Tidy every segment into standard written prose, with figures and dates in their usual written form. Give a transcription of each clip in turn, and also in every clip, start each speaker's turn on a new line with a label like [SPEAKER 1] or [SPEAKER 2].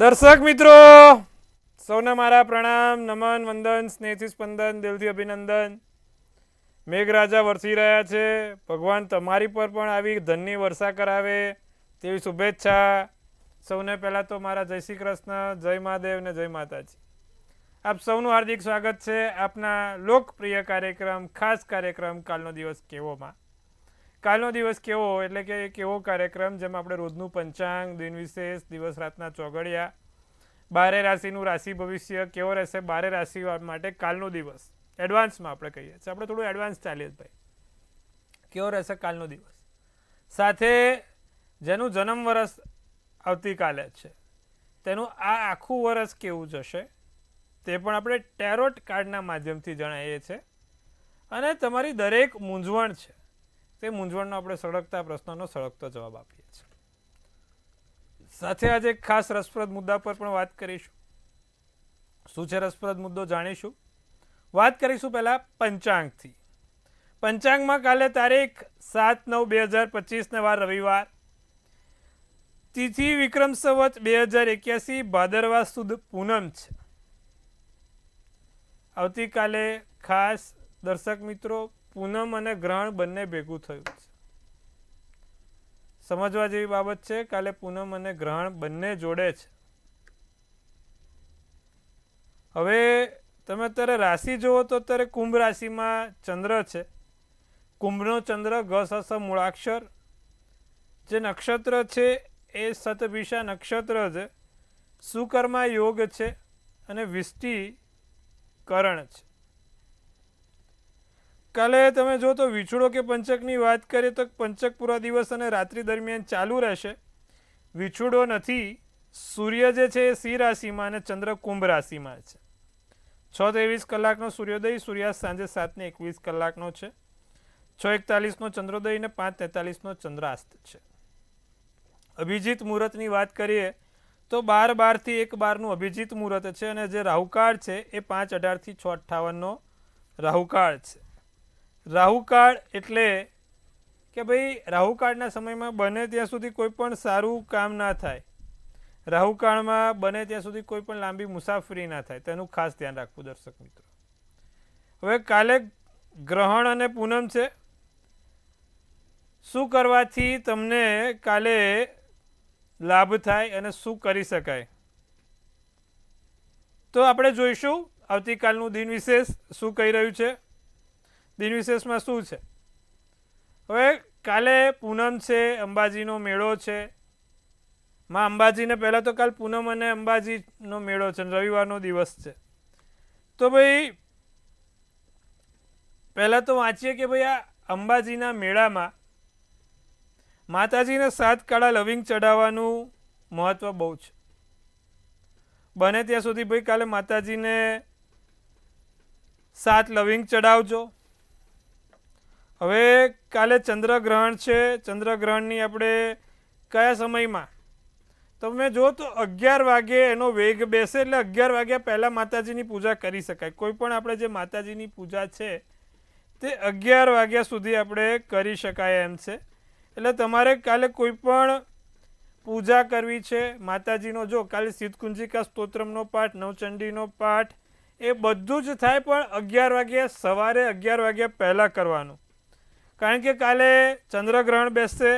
[SPEAKER 1] દર્શક મિત્રો સૌને મારા પ્રણામ, નમન, વંદન, સ્નેહથી સ્પંદન, દિલથી અભિનંદન. મેઘરાજા વરસી રહ્યા છે. ભગવાન તમારી પર પણ આવી ધનની વર્ષા કરાવે તેવી શુભેચ્છા. સૌને પહેલાં તો મારા જય શ્રી કૃષ્ણ, જય મહાદેવ ને જય માતાજી. આપ સૌનું હાર્દિક સ્વાગત છે આપના લોકપ્રિય કાર્યક્રમ, ખાસ કાર્યક્રમ કાલનો દિવસ કેવોમાં. કાલનો દિવસ કેવો એટલે કે એક એવો કાર્યક્રમ જેમાં આપણે રોજનું પંચાંગ, દિન વિશેષ, દિવસ રાતના ચોઘડિયા, બારે રાશિનું રાશિ ભવિષ્ય કેવો રહેશે બારે રાશિ માટે કાલનો દિવસ એડવાન્સમાં આપણે કહીએ છીએ. આપણે થોડું એડવાન્સ ચાલીએ ભાઈ, કેવો રહેશે કાલનો દિવસ. સાથે જેનું જન્મ વર્ષ આવતીકાલે છે તેનું આ આખું વર્ષ કેવું જશે તે પણ આપણે ટેરોટ કાર્ડના માધ્યમથી જણાવીએ છીએ. અને તમારી દરેક મૂંઝવણ છે તે મૂંઝવણનો આપણે સળગતા પ્રશ્નોનો સળગતો જવાબ આપીએ છીએ. સાથે આજે એક ખાસ રસપ્રદ મુદ્દા પર પણ વાત કરીશું. શું છે રસપ્રદ મુદ્દો જાણીશું. વાત કરીશું પહેલા પંચાંગથી. પંચાંગમાં કાલે તારીખ 7/9/2025 ને વાર રવિવાર, તિથિ વિક્રમ સંવત 2081 ભાદરવા સુદ પૂનમ છે. આવતીકાલે ખાસ દર્શક મિત્રો પૂનમ અને ગ્રહણ બંને ભેગું થયું છે. સમજવા જેવી બાબત છે. કાલે પૂનમ અને ગ્રહણ બંને જોડે છે. હવે તમે અત્યારે રાશિ જુઓ તો અત્યારે કુંભ રાશિમાં ચંદ્ર છે. કુંભનો ચંદ્ર ગ મૂળાક્ષર. જે નક્ષત્ર છે એ શતભિષા નક્ષત્ર છે. સુકર્મા યોગ છે અને વિષ્ટિ કરણ છે. કાલે તમે જો તો વિછુડો કે પંચકની વાત કરીએ તો પંચક પૂરા દિવસ અને રાત્રિ દરમિયાન ચાલુ રહેશે. વિછુડો નથી. સૂર્ય જે છે એ સિંહ રાશિમાં અને ચંદ્ર કુંભ રાશિમાં છે. 6:23 કલાકનો સૂર્યોદય, સૂર્યાસ્ત સાંજે 7:21 કલાકનો છે. 6:41નો ચંદ્રોદય અને 5:43નો ચંદ્રાસ્ત છે. અભિજીત મુહૂર્તની વાત કરીએ તો 12:12 થી 1:12નું અભિજીત મુહૂર્ત છે અને જે રાહુકાળ છે એ 5:18 થી 6:58નો રાહુકાળ છે. રાહુકાળ એટલે કે ભાઈ રાહુકાળના સમયમાં બને ત્યાં સુધી કોઈ પણ સારું કામ ના થાય. રાહુકાળમાં બને ત્યાં સુધી કોઈ પણ લાંબી મુસાફરી ના થાય, તેનું ખાસ ધ્યાન રાખવું દર્શક મિત્રો. હવે કાલે ગ્રહણ અને પૂનમ છે. શું કરવાથી તમને કાલે લાભ થાય અને શું કરી શકાય તો આપણે જોઈશું. આવતીકાલનું દિન વિશેષ શું કહી રહ્યું છે. દિન વિશેષમાં શું છે. હવે કાલે પૂનમ છે, અંબાજીનો મેળો છે. માં અંબાજીને પહેલાં તો કાલ પૂનમ અને અંબાજીનો મેળો છે, રવિવારનો દિવસ છે. તો ભાઈ પહેલાં તો વાંચીએ કે ભાઈ આ અંબાજીના મેળામાં માતાજીને 7 કાળા લવિંગ ચડાવવાનું મહત્વ બહુ છે. બને ત્યાં સુધી ભાઈ કાલે માતાજીને 7 લવિંગ ચડાવજો. હવે કાલે ચંદ્રગ્રહણ છે. ચંદ્રગ્રહણની આપણે કયા સમયમાં તમે જો તો 11 વાગે એનો વેગ બેસે એટલે 11 વાગ્યા પહેલાં માતાજીની પૂજા કરી શકાય. કોઈ પણ આપણે જે માતાજીની પૂજા છે તે 11 વાગ્યા સુધી આપણે કરી શકાય એમ છે. એટલે તમારે કાલે કોઈ પણ પૂજા કરવી છે માતાજીનો, જો કાલે સિદ્ધકુંજિકા સ્તોત્રમનો પાઠ, નવચંડીનો પાઠ એ બધું જ થાય, પણ 11 વાગ્યા સવારે 11 વાગ્યા પહેલાં કરવાનું. કારણ કે કાલે ચંદ્રગ્રહણ બેસશે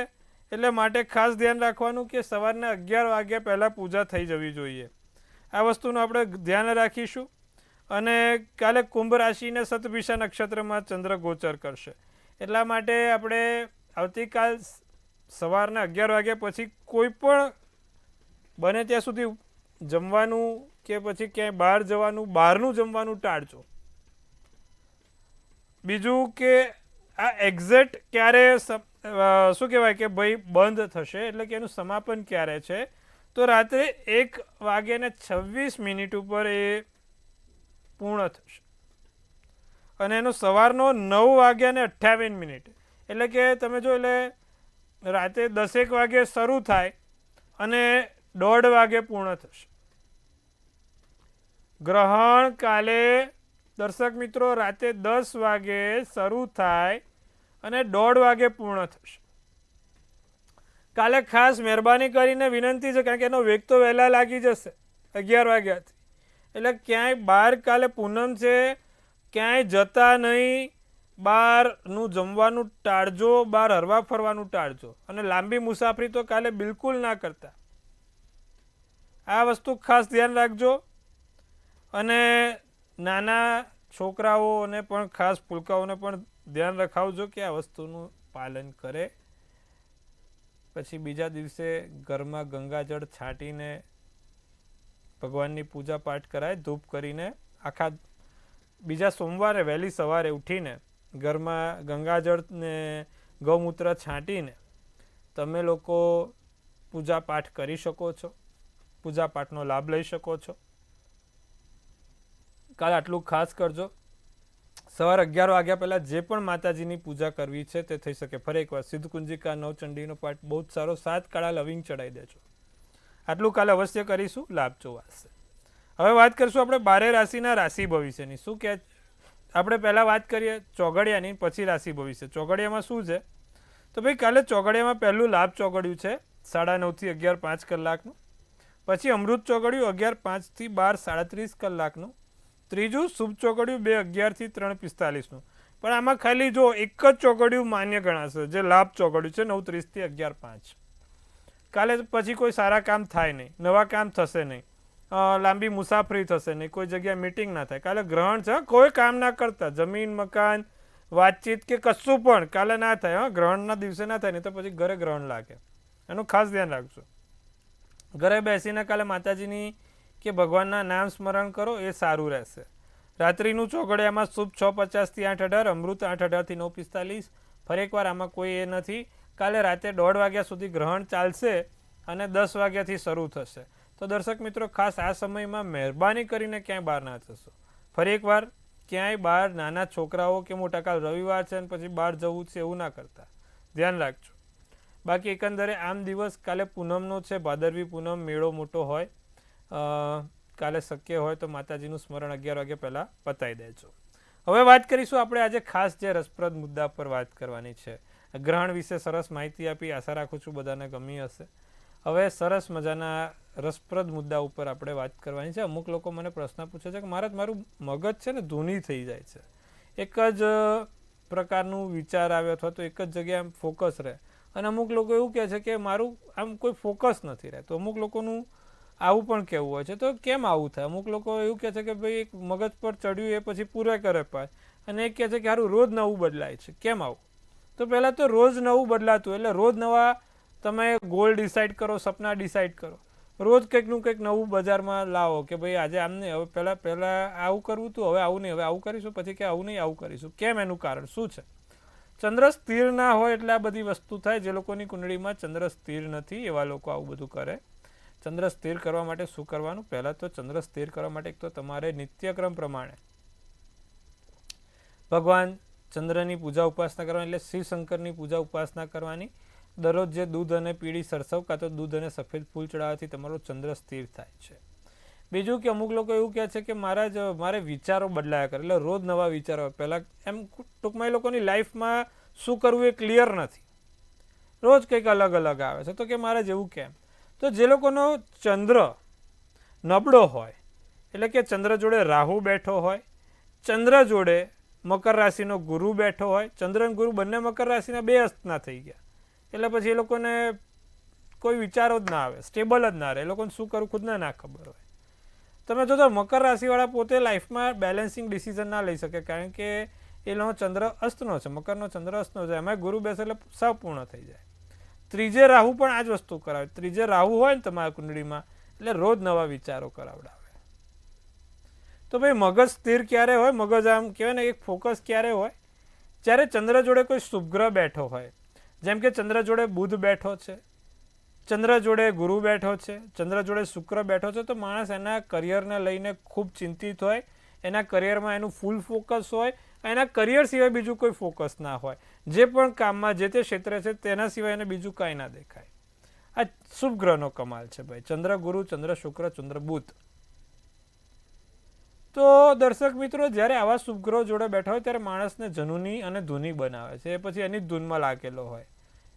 [SPEAKER 1] એટલે માટે ખાસ ધ્યાન રાખવાનું કે સવારના 11 વાગ્યા પહેલાં પૂજા થઈ જવી જોઈએ. આ વસ્તુનું આપણે ધ્યાન રાખીશું. અને કાલે કુંભ રાશિને શતભિષા નક્ષત્રમાં ચંદ્ર ગોચર કરશે. એટલા માટે આપણે આવતીકાલ સવારના 11 વાગ્યા પછી કોઈ પણ બને ત્યાં સુધી જમવાનું કે પછી ક્યાંય બહાર જવાનું, બહારનું જમવાનું ટાળજો. બીજું કે આ એક્ઝેક્ટ ક્યારે શું કહેવાય કે ભાઈ બંધ થશે એટલે કે એનું સમાપન ક્યારે છે તો રાત્રે 1:26 ઉપર એ પૂર્ણ થશે. અને એનો સવારનો 9:28 એટલે કે તમે જો એટલે રાતે 10 વાગે શરૂ થાય અને 1:30 વાગે પૂર્ણ થશે. ગ્રહણ કાલે દર્શક મિત્રો રાતે 10 વાગે શરૂ થાય અને 1:30 વાગે પૂર્ણ થશે. કાલે ખાસ મહેરબાની કરીને વિનંતી છે, કારણ કે એનો વેગ તો વહેલા લાગી જશે 11 વાગ્યાથી, એટલે ક્યાંય બહાર કાલે પૂનમ છે, ક્યાંય જતા નહીં, બહારનું જમવાનું ટાળજો, બહાર હરવા ફરવાનું ટાળજો, અને લાંબી મુસાફરી તો કાલે બિલકુલ ના કરતા. આ વસ્તુ ખાસ ધ્યાન રાખજો. અને નાના છોકરાઓને પણ ખાસ પુલકાઓને પણ ધ્યાન રખાવજો કે આ વસ્તુનું પાલન કરે. પછી બીજા દિવસે ઘરમાં ગંગાજળ છાંટીને ભગવાનની પૂજા પાઠ કરાય, ધૂપ કરીને. આખા બીજા સોમવારે વહેલી સવારે ઉઠીને ઘરમાં ગંગાજળ ને ગૌમૂત્ર છાંટીને તમે લોકો પૂજા પાઠ કરી શકો છો, પૂજા પાઠનો લાભ લઈ શકો છો. કાલે આટલું ખાસ કરજો. સવારે 11 વાગ્યા પહેલાં જે પણ માતાજીની પૂજા કરવી છે તે થઈ શકે. ફરી એકવાર સિદ્ધકુંજિકા નવચંડીનો પાઠ બહુ જ સારો, 7 કાળા લવિંગ ચડાવી દેજો. આટલું કાલે અવશ્ય કરીશું, લાભ જોવાશે. હવે વાત કરીશું આપણે 12 રાશિના રાશિ ભવિષ્યની. શું કહે આપણે પહેલાં વાત કરીએ ચોઘડિયાની, પછી રાશિ ભવિષ્ય. ચોઘડિયામાં શું છે તો ભાઈ કાલે ચોઘડિયામાં પહેલું લાભ ચોઘડિયું છે 9:30 થી 11:05 કલાકનું. પછી અમૃત ચોઘડિયું 11:05 થી 12:37 કલાકનું. ત્રીજું શુભ ચોઘડિયું 2:11 થી 3:45. પણ આમાં ખાલી જો એક જ ચોઘડિયું માન્ય ગણાશે, જે લાભ ચોઘડિયું છે 9:30 થી 11:05. કાલે પછી કોઈ સારા કામ થાય નહીં, નવા કામ થશે નહીં, લાંબી મુસાફરી થશે નહીં, કોઈ જગ્યાએ મિટિંગ ના થાય. કાલે ગ્રહણ છે, કોઈ કામ ના કરતા, જમીન મકાન વાતચીત કે કશું પણ કાલે ના થાય. ગ્રહણના દિવસે ના થાય, નહીં તો પછી ઘરે ગ્રહણ લાગે. એનું ખાસ ધ્યાન રાખજો. ઘરે બેસીને કાલે માતાજીની કે ભગવાનના નામ સ્મરણ કરો, એ સારું રહેશે. રાત્રિનું ચોઘડિયામાં શુભ 6:50 થી 8:18, અમૃત 8:18 થી 9:45. ફરી એકવાર આમાં કોઈ એ નથી. કાલે રાતે 1:30 વાગ્યા સુધી ગ્રહણ ચાલશે અને 10 વાગ્યાથી શરૂ થશે. તો દર્શક મિત્રો ખાસ આ સમયમાં મહેરબાની કરીને ક્યાંય બહાર ના જશો. ફરી એકવાર ક્યાંય બહાર નાના છોકરાઓ કે મોટા, કાલ રવિવાર છે અને પછી બહાર જવું છે એવું ના કરતા, ધ્યાન રાખજો. બાકી એકંદરે આમ દિવસ કાલે પૂનમનો છે, ભાદરવી પૂનમ, મેળો મોટો હોય. કાલે શક્ય હોય તો માતાજીનું સ્મરણ 11 વાગ્યા પહેલાં પતાવી દેજો. હવે વાત કરીશું આપણે આજે ખાસ જે રસપ્રદ મુદ્દા પર વાત કરવાની છે. ગ્રહણ વિશે સરસ માહિતી આપી, આશા રાખું છું બધાને ગમી હશે. હવે સરસ મજાના રસપ્રદ મુદ્દા ઉપર આપણે વાત કરવાની છે. અમુક લોકો મને પ્રશ્ન પૂછે છે કે મારું મગજ છે ને ધૂની થઈ જાય છે, એક જ પ્રકારનું વિચાર આવે અથવા તો એક જ જગ્યાએ આમ ફોકસ રહે. અને અમુક લોકો એવું કહે છે કે મારું આમ કોઈ ફોકસ નથી રહેતું. અમુક લોકોનું આવું પણ કહેવું હોય છે. તો કેમ આવું થાય? અમુક લોકો એવું કહે છે કે ભાઈ એક મગજ પર ચડ્યું એ પછી પૂરા કરે પાય, અને એક કહે છે કે સારું રોજ નવું બદલાય છે. કેમ આવું? તો પહેલાં તો રોજ નવું બદલાતું, એટલે રોજ નવા તમે ગોલ ડિસાઇડ કરો, સપના ડિસાઇડ કરો. રોજ કંઈકનું કંઈક નવું બજારમાં લાવો કે ભાઈ આજે આમ નહીં, હવે પહેલાં આવું કરવું હતું, હવે આવું નહીં, હવે આવું કરીશું, પછી કે આવું નહીં આવું કરીશું. કેમ? એનું કારણ શું છે? ચંદ્ર સ્થિર ના હોય એટલે આ બધી વસ્તુ થાય. જે લોકોની કુંડળીમાં ચંદ્ર સ્થિર નથી એવા લોકો આવું બધું કરે. ચંદ્ર સ્થિર કરવા માટે શું કરવાનું? પહેલાં તો ચંદ્ર સ્થિર કરવા માટે એક તો તમારે નિત્યક્રમ પ્રમાણે ભગવાન ચંદ્રની પૂજા ઉપાસના કરવાની, એટલે શિવ શંકરની પૂજા ઉપાસના કરવાની. દરરોજ જે દૂધ અને પીળી સરસવ કાં તો દૂધ અને સફેદ ફૂલ ચડાવવાથી તમારો ચંદ્ર સ્થિર થાય છે. બીજું કે અમુક લોકો એવું કહે છે કે મારે વિચારો બદલાયા કરે, એટલે રોજ નવા વિચારો. પહેલાં એમ ટૂંકમાં એ લોકોની લાઈફમાં શું કરવું એ ક્લિયર નથી, રોજ કંઈક અલગ અલગ આવે છે. તો કે મારે જેવું કેમ? તો જે લોકોનો ચંદ્ર નબળો હોય, એટલે કે ચંદ્ર જોડે રાહુ બેઠો હોય, ચંદ્ર જોડે મકર રાશિનો ગુરુ બેઠો હોય, ચંદ્ર અને ગુરુ બંને મકર રાશિના 2 અસ્તના થઈ ગયા, એટલે પછી એ લોકોને કોઈ વિચારો જ ના આવે, સ્ટેબલ જ ના રહે. એ લોકોને શું કરવું ખુદને ના ખબર હોય. તમે જોજો મકર રાશિવાળા પોતે લાઈફમાં બેલેન્સિંગ ડિસિઝન ના લઈ શકે, કારણ કે એનો ચંદ્ર અસ્તનો છે, મકરનો ચંદ્ર અસ્તનો છે. એમાં ગુરુ બેસે એટલે સાવ પૂર્ણ થઈ જાય. ત્રીજે રાહુ પણ આ જ વસ્તુ કરાવે. ત્રીજે રાહુ હોય ને તમારા કુંડળીમાં એટલે રોજ નવા વિચારો કરાવડાવે. તો ભાઈ મગજ સ્થિર ક્યારે હોય? મગજ આમ કહેવાય ને એક ફોકસ ક્યારે હોય? જ્યારે ચંદ્ર જોડે કોઈ શુભ ગ્રહ બેઠો હોય. જેમ કે ચંદ્ર જોડે બુધ બેઠો છે, ચંદ્ર જોડે ગુરુ બેઠો છે, ચંદ્ર જોડે શુક્ર બેઠો છે, તો માણસ એના કરિયરને લઈને ખૂબ ચિંતિત હોય. એના કરિયરમાં એનું ફૂલ ફોકસ હોય. એના કરિયર સિવાય બીજું કોઈ ફોકસ ના હોય. જે પણ કામમાં જે તે ક્ષેત્રે છે તેના સિવાય એને બીજું કાંઈ ના દેખાય. આ શુભ ગ્રહનો કમાલ છે ભાઈ. ચંદ્ર ગુરુ, ચંદ્ર શુક્ર, ચંદ્ર બુધ. તો દર્શક મિત્રો, જ્યારે આવા શુભ ગ્રહો જોડે બેઠા હોય ત્યારે માણસને જનુની અને ધૂની બનાવે છે. એ પછી એની જ ધૂનમાં લાગેલો હોય.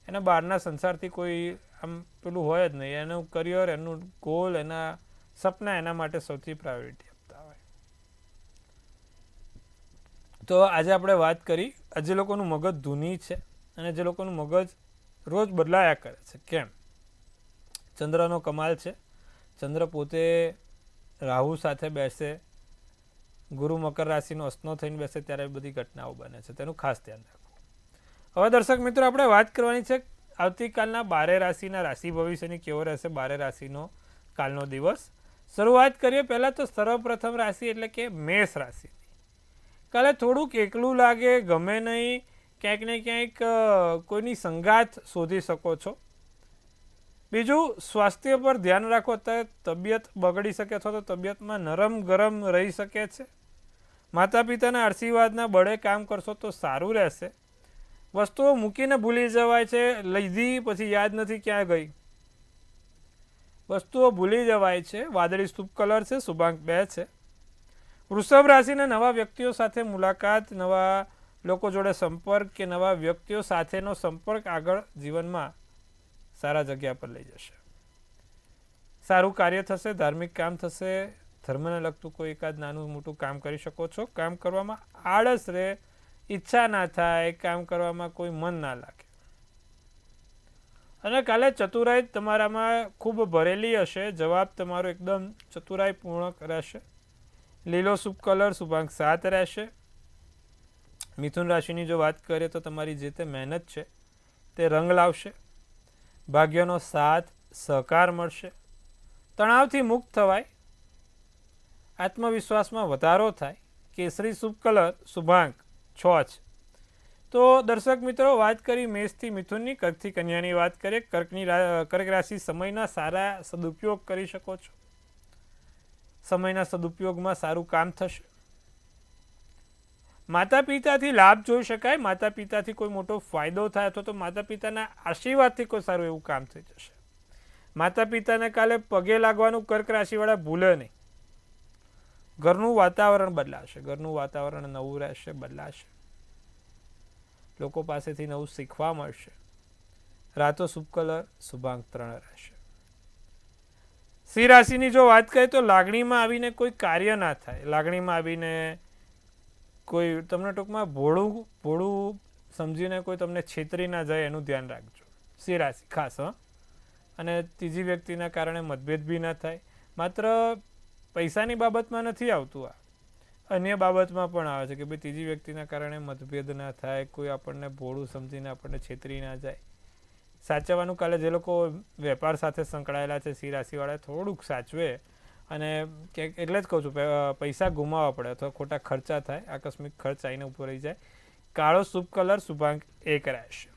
[SPEAKER 1] એના બહારના સંસારથી કોઈ આમ પેલું હોય જ નહીં. એનું કરિયર, એનું ગોલ, એના સપના એના માટે સૌથી પ્રાયોરિટી આપતા હોય. તો આજે આપણે વાત કરી જે લોકોનું મગજ ધૂની છે અને જે લોકોનું મગજ રોજ બદલાયા કરે છે. કેમ? ચંદ્રનો કમાલ છે. ચંદ્ર પોતે રાહુ સાથે બેસે, ગુરુ મકર રાશિનો અસ્નો થઈને બેસે ત્યારે બધી ઘટનાઓ બને છે. તેનું ખાસ ધ્યાન રાખવું. હવે દર્શક મિત્રો, આપણે વાત કરવાની છે આવતીકાલના 12 રાશિના રાશિ ભવિષ્યની. કેવો રહેશે 12 રાશિનો કાલનો દિવસ? શરૂઆત કરીએ પહેલાં તો સર્વપ્રથમ રાશિ એટલે કે મેષ રાશિની. કાલે થોડુંક એકલું લાગે, ગમે નહીં, ક્યાંક ને ક્યાંક કોઈની સંગાત શોધી શકો છો. બીજું, સ્વાસ્થ્ય પર ધ્યાન રાખો. અત્યારે તબિયત બગડી શકે અથવા તો તબિયતમાં નરમ ગરમ રહી શકે છે. માતા પિતાના આશીર્વાદના બળે કામ કરશો તો સારું રહેશે. વસ્તુઓ મૂકીને ભૂલી જવાય છે. લીધી પછી યાદ નથી ક્યાં ગઈ. વસ્તુઓ ભૂલી જવાય છે. વાદળી શુભ કલર છે. શુભાંક 2 છે. વૃષભ રાશિના નવા વ્યક્તિઓ સાથે મુલાકાત, નવા લોકો જોડે સંપર્ક કે નવા વ્યક્તિઓ સાથેનો સંપર્ક આગળ જીવનમાં સારા જગ્યા પર લઈ જશે. સારું કાર્ય થશે, ધાર્મિક કામ થશે, ધર્મને લગતું કોઈ એકાદ નાનું મોટું કામ કરી શકો છો. કામ કરવામાં આળસ રહે, ઈચ્છા ના થાય, કામ કરવામાં કોઈ મન ના લાગે. અને કાલે ચતુરાઈ તમારામાં ખૂબ ભરેલી હશે. જવાબ તમારો એકદમ ચતુરાઈપૂર્ણ રહેશે. લીલો શુભ કલર, શુભાંક 7 રહેશે. મિથુન રાશિની જો વાત કરીએ તો તમારી જે તે મહેનત છે તે રંગ લાવશે. ભાગ્યનો સાથ સહકાર મળશે. તણાવથી મુક્ત થવાય. આત્મવિશ્વાસમાં વધારો થાય. કેસરી શુભ કલર, શુભાંક 6 છે. તો દર્શક મિત્રો, વાત કરી મેષથી મિથુનની. કર્કથી કન્યાની વાત કરીએ. કર્ક રાશિ સમયના સારા સદુપયોગ કરી શકો છો. સમયના સદુપયોગમાં સારું કામ થશે. માતા પિતાથી લાભ જોઈ શકાય. માતા પિતાથી કોઈ મોટો ફાયદો થાય અથવા તો માતા પિતાના આશીર્વાદથી કોઈ સારું એવું કામ થઈ જશે. માતા પિતાને કાલે પગે લાગવાનું કર્ક રાશિવાળા ભૂલે નહીં. ઘરનું વાતાવરણ બદલાશે. ઘરનું વાતાવરણ નવું રહેશે, બદલાશે. લોકો પાસેથી નવું શીખવા મળશે. રાતો શુભ કલર, શુભાંક 3 રહેશે. સિંહ રાશિની જો વાત કરીએ તો લાગણીમાં આવીને કોઈ કાર્ય ના થાય. લાગણીમાં આવીને કોઈ તમને ટૂંકમાં ભોળું સમજીને કોઈ તમને છેતરી ના જાય એનું ધ્યાન રાખજો. સિંહ રાશિ ખાસ. અને ત્રીજી વ્યક્તિના કારણે મતભેદ બી ના થાય. માત્ર પૈસાની બાબતમાં નથી આવતું, આ અન્ય બાબતમાં પણ આવે છે કે ભાઈ ત્રીજી વ્યક્તિના કારણે મતભેદ ના થાય, કોઈ આપણને ભોળું સમજીને આપણને છેતરી ના જાય. સાચવવાનું. કાલે જે લોકો વેપાર સાથે સંકળાયેલા છે સિંહ રાશિવાળા થોડુંક સાચવે. અને એટલે જ કહું છું, પૈસા ગુમાવવા પડે અથવા ખોટા ખર્ચા થાય, આકસ્મિક ખર્ચ આવીને ઉપર રહી જાય. કાળો શુભ કલર, શુભાંક 1 રહેશે.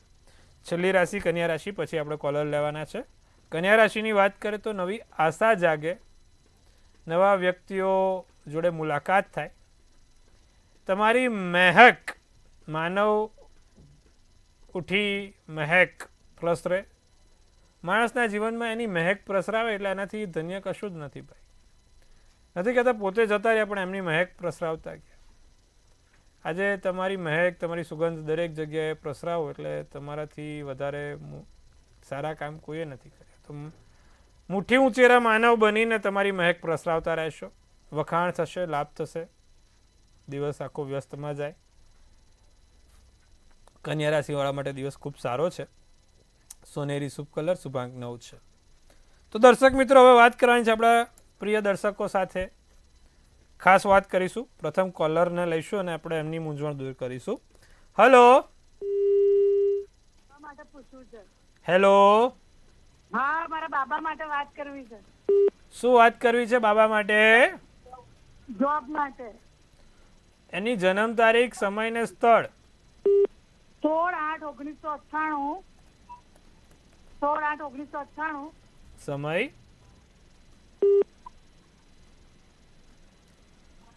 [SPEAKER 1] છેલ્લી રાશિ કન્યા રાશિ, પછી આપણે કોલર લેવાના છે. કન્યા રાશિની વાત કરીએ તો નવી આશા જાગે. નવા વ્યક્તિઓ જોડે મુલાકાત થાય. તમારી મહેક, માનવ ઉઠી મહેક પ્રસરે. માણસના જીવનમાં એની મહેક પ્રસરાવે એટલે એનાથી ધન્ય કશું જ નથી ભાઈ. નથી કહેતા પોતે જતા રહ્યા પણ એમની મહેક પ્રસરાવતા ગયા. આજે તમારી મહેક, તમારી સુગંધ દરેક જગ્યાએ પ્રસરાવો એટલે તમારાથી વધારે સારા કામ કોઈએ નથી કર્યા. તો મુઠ્ઠી ઉંચેરા માનવ બનીને તમારી મહેક પ્રસરાવતા રહેશો. વખાણ થશે, લાભ થશે. દિવસ આખો વ્યસ્તમાં જાય. કન્યા રાશિવાળા માટે દિવસ ખૂબ સારો છે. સોનેરી શુભ કલર, શુભાંક 9 છે. તો દર્શક મિત્રો, હવે વાત કરવાની છે આપણા પ્રિય દર્શકો સાથે. ખાસ વાત કરીશું. પ્રથમ કોલરને લઈશું અને આપણે એમની મૂંઝવણ દૂર કરીશું. હલો. હેલો.
[SPEAKER 2] હા, મારા બાબા માટે વાત કરવી છે.
[SPEAKER 1] શું વાત કરવી છે બાબા માટે?
[SPEAKER 2] જોબ માટે.
[SPEAKER 1] એની જન્મ તારીખ, સમય ને સ્થળ.
[SPEAKER 2] 16/8/1998. 16/8/1998.
[SPEAKER 1] સમય.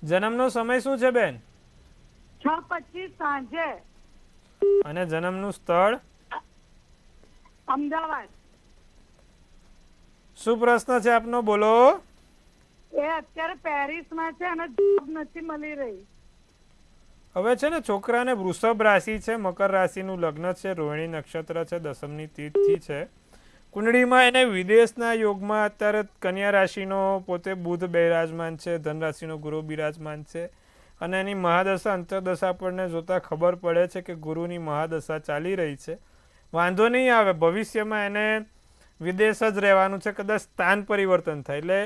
[SPEAKER 1] જન્મનો સમય શું છે બેન?
[SPEAKER 2] 6:25 સાંજે.
[SPEAKER 1] અને જન્મનું સ્થળ?
[SPEAKER 2] અમદાવાદ.
[SPEAKER 1] શું પ્રશ્ન છે આપનો? બોલો.
[SPEAKER 2] એ અત્યારે પેરિસમાં છે અને જોબ નથી મળી રહી.
[SPEAKER 1] હવે છે ને છોકરાને વૃષભ રાશિ છે, મકર રાશિનું લગ્ન છે, રોહિણી નક્ષત્ર છે, દસમની તિથિ છે. કુંડળીમાં એને વિદેશના યોગમાં અત્યારે કન્યા રાશિનો પોતે બુધ બિરાજમાન છે, ધન રાશિનો ગુરુ બિરાજમાન છે અને એની મહાદશા અંતરદશા આપણને જોતા ખબર પડે છે કે ગુરુની મહાદશા ચાલી રહી છે. વાંધો નહીં આવે, ભવિષ્યમાં એને વિદેશ જ રહેવાનું છે, કદાચ સ્થાન પરિવર્તન થાય એટલે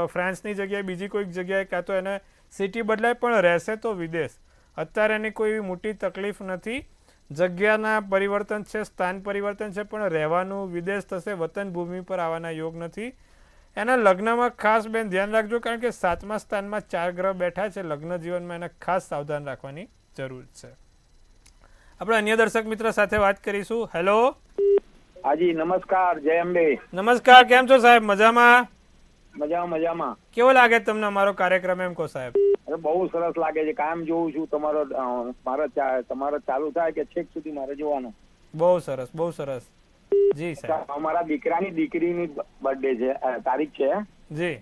[SPEAKER 1] ફ્રાન્સની જગ્યાએ બીજી કોઈક જગ્યાએ કાં તો એને સિટી બદલાય પણ રહેશે તો વિદેશ. અત્યારે એની કોઈ એવી મોટી તકલીફ નથી, જગ્યાના પરિવર્તન છે, સ્થાન પરિવર્તન છે, પણ રહેવાનું વિદેશ થશે, વતન ભૂમિ પર આવવાના યોગ નથી. એના લગ્નમાં ખાસ બેન ધ્યાન રાખજો, કારણ કે 7મા સ્થાનમાં 4 ગ્રહ બેઠા છે. લગ્ન જીવનમાં એને ખાસ સાવધાન રાખવાની જરૂર છે. આપણે અન્ય દર્શક મિત્ર સાથે વાત કરીશું. હેલો
[SPEAKER 3] હાજી, નમસ્કાર, જય અંબે.
[SPEAKER 1] નમસ્કાર, કેમ છો સાહેબ? મજામાં?
[SPEAKER 3] મજામાં.
[SPEAKER 1] કેવો લાગે તમને અમારો કાર્યક્રમ એમ કહો સાહેબ?
[SPEAKER 3] અરે બહુ સરસ લાગે છે, કાયમ જોઉં છું તમારો ચાલુ થાય કે છેક સુધી મારે જોવાનું.
[SPEAKER 1] બહુ સરસ, બહુ સરસ. જી સાહેબ.
[SPEAKER 3] અમારા દીકરીની બર્થડે છે, તારીખ છે
[SPEAKER 1] જી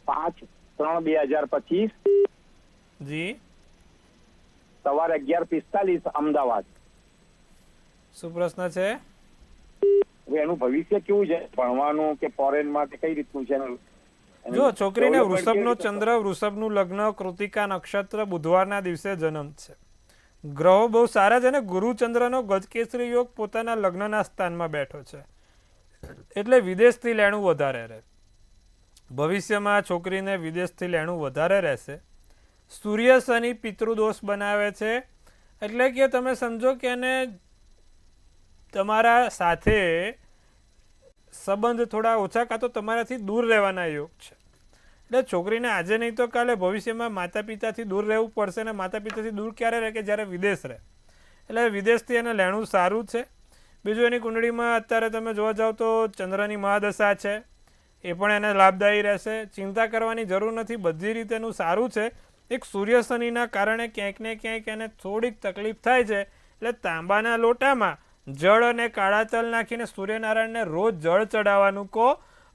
[SPEAKER 3] 5/3/2025,
[SPEAKER 1] જી
[SPEAKER 3] સવારે 11:45 અમદાવાદ.
[SPEAKER 1] શું પ્રશ્ન છે?
[SPEAKER 3] હવે એનું ભવિષ્ય કેવું છે, ભણવાનું કે ફોરેનમાં કે કઈ રીતનું છે?
[SPEAKER 1] જો છોકરીને વૃષભનો ચંદ્ર, વૃષભનું લગ્ન, કૃતિકા નક્ષત્ર, બુધવારના દિવસે જન્મ છે. ગ્રહો બહુ સારા છે ને ગુરુચંદ્રનો ગજકેસરી યોગ પોતાના લગ્નના સ્થાનમાં બેઠો છે, એટલે વિદેશથી લેણું વધારે રહે. ભવિષ્યમાં છોકરીને વિદેશથી લેણું વધારે રહેશે. સૂર્ય શનિ પિતૃદોષ બનાવે છે, એટલે કે તમે સમજો કે એને તમારા સાથે સંબંધ થોડા ઓછા કાં તો તમારાથી દૂર રહેવાના યોગ છે. એટલે છોકરીને આજે નહીં તો કાલે ભવિષ્યમાં માતા પિતાથી દૂર રહેવું પડશે. ને માતા પિતાથી દૂર ક્યારે રહે કે જ્યારે વિદેશ રહે, એટલે વિદેશથી એને લેણું સારું છે. બીજું એની કુંડળીમાં અત્યારે તમે જોવા જાઓ તો ચંદ્રની મહાદશા છે, એ પણ એને લાભદાયી રહેશે. ચિંતા કરવાની જરૂર નથી, બધી રીતે એનું સારું છે. એક સૂર્ય શનિના કારણે ક્યાંક ને ક્યાંક એને થોડીક તકલીફ થાય છે, એટલે તાંબાના લોટામાં જળ અને કાળા તલ નાખીને સૂર્યનારાયણને રોજ જળ ચડાવવાનું કહો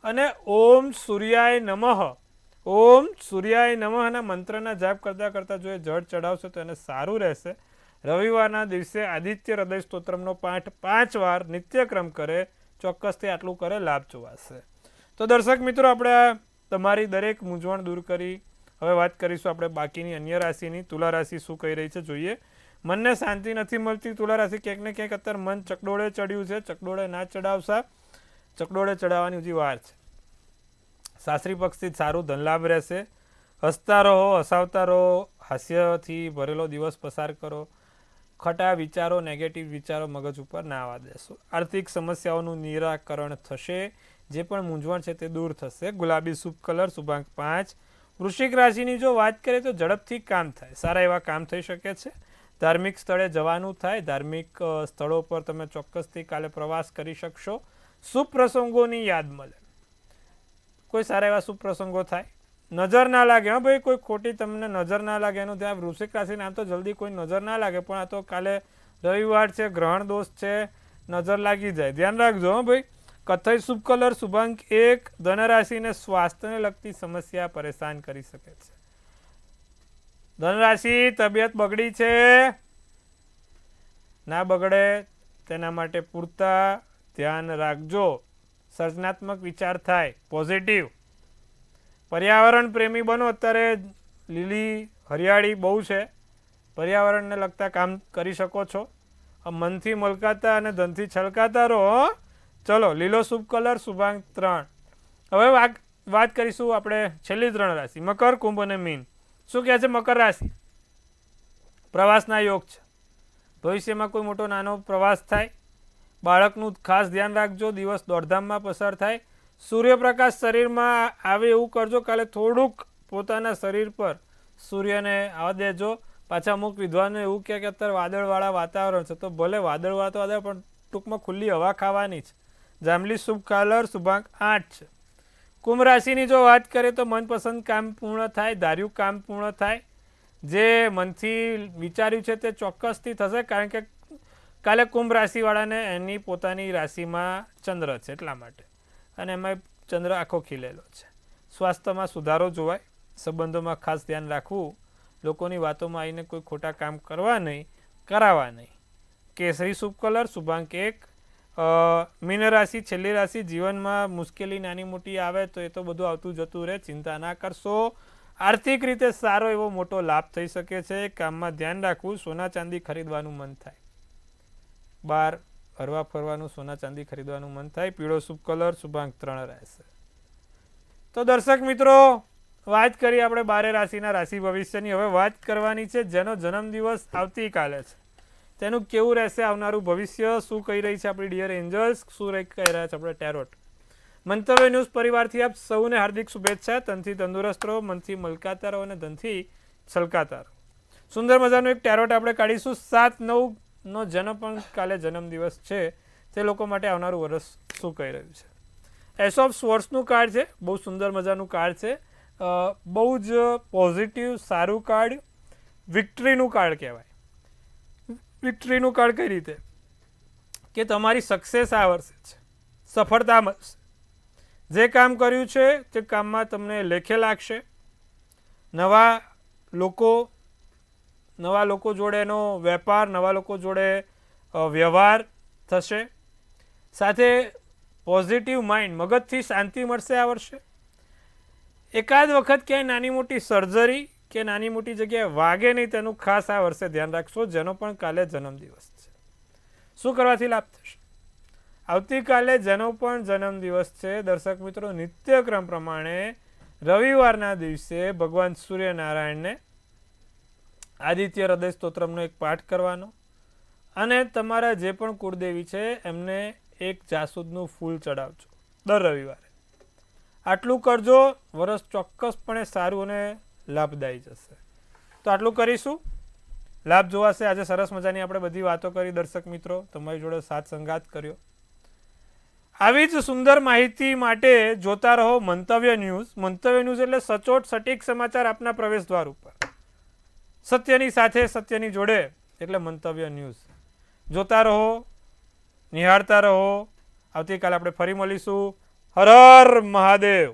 [SPEAKER 1] અને ઓમ સૂર્યાય નમઃ, ઓમ સૂર્યાય નમઃના મંત્રના જાપ કરતાં કરતાં જો એ જળ ચડાવશે તો એને સારું રહેશે. રવિવારના દિવસે આદિત્ય હૃદય સ્તોત્રમનો પાઠ 5 વાર નિત્યક્રમ કરે, ચોક્કસથી આટલું કરે, લાભ જોવાશે. તો દર્શક મિત્રો, આપણે તમારી દરેક મૂંઝવણ દૂર કરી હવે વાત કરીશું આપણે બાકીની અન્ય રાશિની. તુલા રાશિ શું કહી રહી છે જોઈએ. મનને શાંતિ નથી મળતી. તુલા રાશિ ક્યાંક ને ક્યાંક અત્યારે મન ચકડોળે ચડ્યું છે. ચકડોળે ના ચડાવશા, ચકડોળે ચડાવવાની હજી વાર છે. સાસરી પક્ષથી સારું ધનલાભ રહેશે. હસતા રહો, હસાવતા રહો, હાસ્યથી ભરેલો દિવસ પસાર કરો. ખોટા વિચારો, નેગેટિવ વિચારો મગજ ઉપર ના આવવા દેશો. આર્થિક સમસ્યાઓનું નિરાકરણ થશે. જે પણ મૂંઝવણ છે તે દૂર થશે. ગુલાબી શુભ કલર, શુભાંક 5. વૃશ્ચિક રાશિની જો વાત કરીએ તો ઝડપથી કામ થાય, સારા એવા કામ થઈ શકે છે. ધાર્મિક સ્થળે જવાનું થાય, ધાર્મિક સ્થળો પર તમે ચોક્કસથી કાલે પ્રવાસ કરી શકશો. શુભ પ્રસંગોની યાદ મળે, કોઈ સારા એવા શુભ પ્રસંગો થાય. નજર ના લાગે, હા ભાઈ, કોઈ ખોટી તમને નજર ના લાગે એનું ધ્યાન. વૃશ્ચિક રાશિને આમ તો જલ્દી કોઈ નજર ના લાગે, પણ આ તો કાલે રવિવાર છે, ગ્રહણ દોષ છે, નજર લાગી જાય, ધ્યાન રાખજો. હા ભાઈ. કથ્થઈ શુભ કલર, શુભાંક 1. ધનરાશિને સ્વાસ્થ્યને લગતી સમસ્યા પરેશાન કરી શકે છે. ધનરાશિ, તબિયત બગડી છે, ના બગડે તેના માટે પૂરતા ધ્યાન રાખજો. સર્જનાત્મક વિચાર થાય, પોઝિટિવ. પર્યાવરણ પ્રેમી બનો. અત્યારે લીલી હરિયાળી બહુ છે, પર્યાવરણને લગતા કામ કરી શકો છો. મનથી મલકાતા અને ધનથી છલકાતા રહો. ચલો, લીલો શુભ કલર, શુભાંક 3. હવે વાત કરીશું આપણે છેલ્લી 3 રાશિ, મકર, કુંભ અને મીન. શું કહે છે મકર રાશિ? પ્રવાસના યોગ છે. ભવિષ્યમાં કોઈ મોટો નાનો પ્રવાસ થાય. બાળકનું ખાસ ધ્યાન રાખજો. દિવસ દોડધામમાં પસાર થાય. સૂર્યપ્રકાશ શરીરમાં આવે એવું કરજો. કાલે થોડુંક પોતાના શરીર પર સૂર્યને આવવા દેજો. પાછા અમુક વિદ્વાનો એવું કહે કે અત્યારે વાદળવાળા વાતાવરણ છે, તો ભલે વાદળવાળા તો વાદળ, પણ ટૂંકમાં ખુલ્લી હવા ખાવાની છે. જાંબલી શુભ કલર, શુભાંક 8 છે. કુંભ રાશિની જો વાત કરીએ તો મનપસંદ કામ પૂર્ણ થાય, ધાર્યું કામ પૂર્ણ થાય. જે મનથી વિચાર્યું છે તે ચોક્કસથી થશે, કારણ કે કાલે કુંભ રાશિવાળાને એની પોતાની રાશિમાં ચંદ્ર છે એટલા માટે, અને એમાં ચંદ્ર આખો ખીલેલો છે. સ્વાસ્થ્યમાં સુધારો જોવાય. સંબંધોમાં ખાસ ધ્યાન રાખવું. લોકોની વાતોમાં આવીને કોઈ ખોટા કામ કરવા નહીં, કરાવવા નહીં. કેસરી શુભ કલર, શુભાંક 1. મીન રાશિ છેલ્લી રાશિ, જીવનમાં મુશ્કેલી નાની મોટી આવે તો એ તો બધું આવતું જતું રહે, ચિંતા ના કરશો. આર્થિક રીતે સારો એવો મોટો લાભ થઈ શકે છે. કામમાં ધ્યાન રાખવું, સોના ચાંદી ખરીદવાનું મન થાય, બહાર હરવા ફરવાનું, સોના ચાંદી ખરીદવાનું મન થાય. પીળો શુભ કલર, શુભાંક 3 રહેશે. તો દર્શક મિત્રો, વાત કરી આપણે 12 રાશિના રાશિ ભવિષ્યની. હવે વાત કરવાની છે જેનો જન્મદિવસ આવતીકાલે છે તેનું કેવું રહેશે આવનારું ભવિષ્ય, શું કહી રહી છે આપણી ડિયર એન્જલ્સ, શું કહી રહ્યા છે આપણે ટેરોટ. મંતવ્ય ન્યૂઝ પરિવારથી આપ સૌને હાર્દિક શુભેચ્છા. તનથી તંદુરસ્ત રહો, મનથી મલકાતા રહો અને ધનથી છલકાતા રહો. સુંદર મજાનું એક ટેરોટ આપણે કાઢીશું. 7/9 જેનો પણ કાલે જન્મદિવસ છે તે લોકો માટે આવનારું વર્ષ શું કહી રહ્યું છે. એસ ઓફ સ્વોર્ડ્સનું કાર્ડ છે, બહુ સુંદર મજાનું કાર્ડ છે, બહુ જ પોઝિટિવ સારું કાર્ડ, વિક્ટરીનું કાર્ડ કહેવાય. વિક્ટરીનું કાર્ડ કઈ રીતે કે તમારી સક્સેસ આ વર્ષે છે, સફળતા મળશે. જે કામ કર્યું છે તે કામમાં તમને લેખે લાગશે. નવા લોકો જોડે એનો વેપાર, નવા લોકો જોડે વ્યવહાર થશે. સાથે પોઝિટિવ માઇન્ડ, મગજથી શાંતિ મળશે આ વર્ષે. એકાદ વખત ક્યાંય નાની મોટી સર્જરી કે નાની મોટી જગ્યાએ વાગે નહીં તેનું ખાસ આ વર્ષે ધ્યાન રાખશો, જેનો પણ કાલે જન્મદિવસ છે. શું કરવાથી લાભ થશે આવતીકાલે જેનો પણ જન્મદિવસ છે દર્શક મિત્રો, નિત્યક્રમ પ્રમાણે રવિવારના દિવસે ભગવાન સૂર્યનારાયણને આદિત્ય હૃદય સ્તોત્રમનો એક પાઠ કરવાનો અને તમારા જે પણ કુળદેવી છે એમને એક જાસૂદનું ફૂલ ચડાવજો દર રવિવારે. આટલું કરજો, વર્ષ ચોક્કસપણે સારું અને લાભદાયી જશે. તો આટલું કરીશું, લાભ જોવાશે. આજે સરસ મજાની આપણે બધી વાતો કરી દર્શક મિત્રો, તમારી જોડે સાથ સંગાત કર્યો. આવી જ સુંદર માહિતી માટે જોતા રહો મંતવ્ય ન્યૂઝ. મંતવ્ય ન્યૂઝ એટલે સચોટ સટીક સમાચાર આપના પ્રવેશ દ્વાર ઉપર, સત્યની સાથે સત્યની જોડે, એટલે મંતવ્ય ન્યૂઝ. જોતા રહો, નિહાળતા રહો. આવતીકાલે આપણે ફરી મળીશું. હર હર મહાદેવ.